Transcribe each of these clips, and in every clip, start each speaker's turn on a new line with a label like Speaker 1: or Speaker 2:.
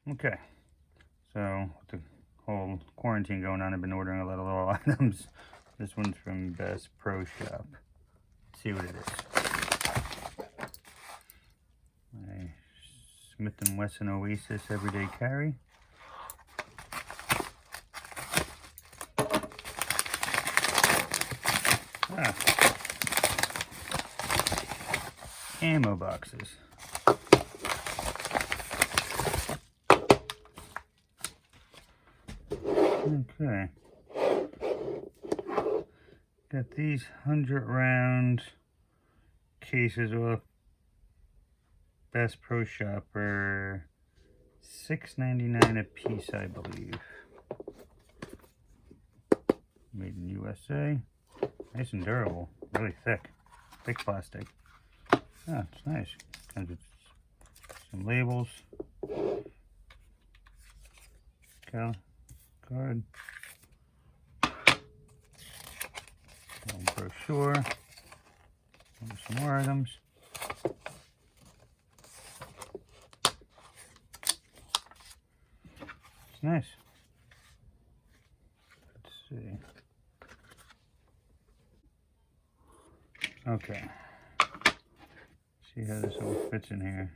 Speaker 1: Okay, so with the whole quarantine going on, I've been ordering a lot of little items. This one's from Bass Pro Shop. Let's see what it is. My Smith & Wesson Oasis Everyday Carry. Ammo boxes. Okay. Got these 100-round cases off Bass Pro Shop for $6.99 a piece, I believe. Made in USA. Nice and durable. Really thick. Thick plastic. Ah, it's nice. Comes with some labels. Card. Brochure. Some more items. It's nice. Let's see. Okay. See how this all fits in here.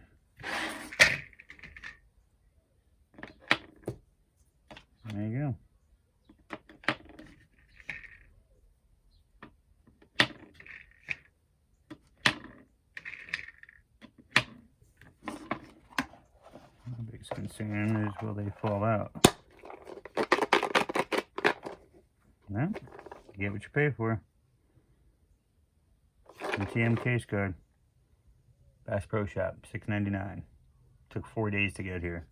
Speaker 1: There you go. The biggest concern is, will they fall out? No, you get what you pay for. MTM case guard. Bass Pro Shop, $6.99. Took 4 days to get here.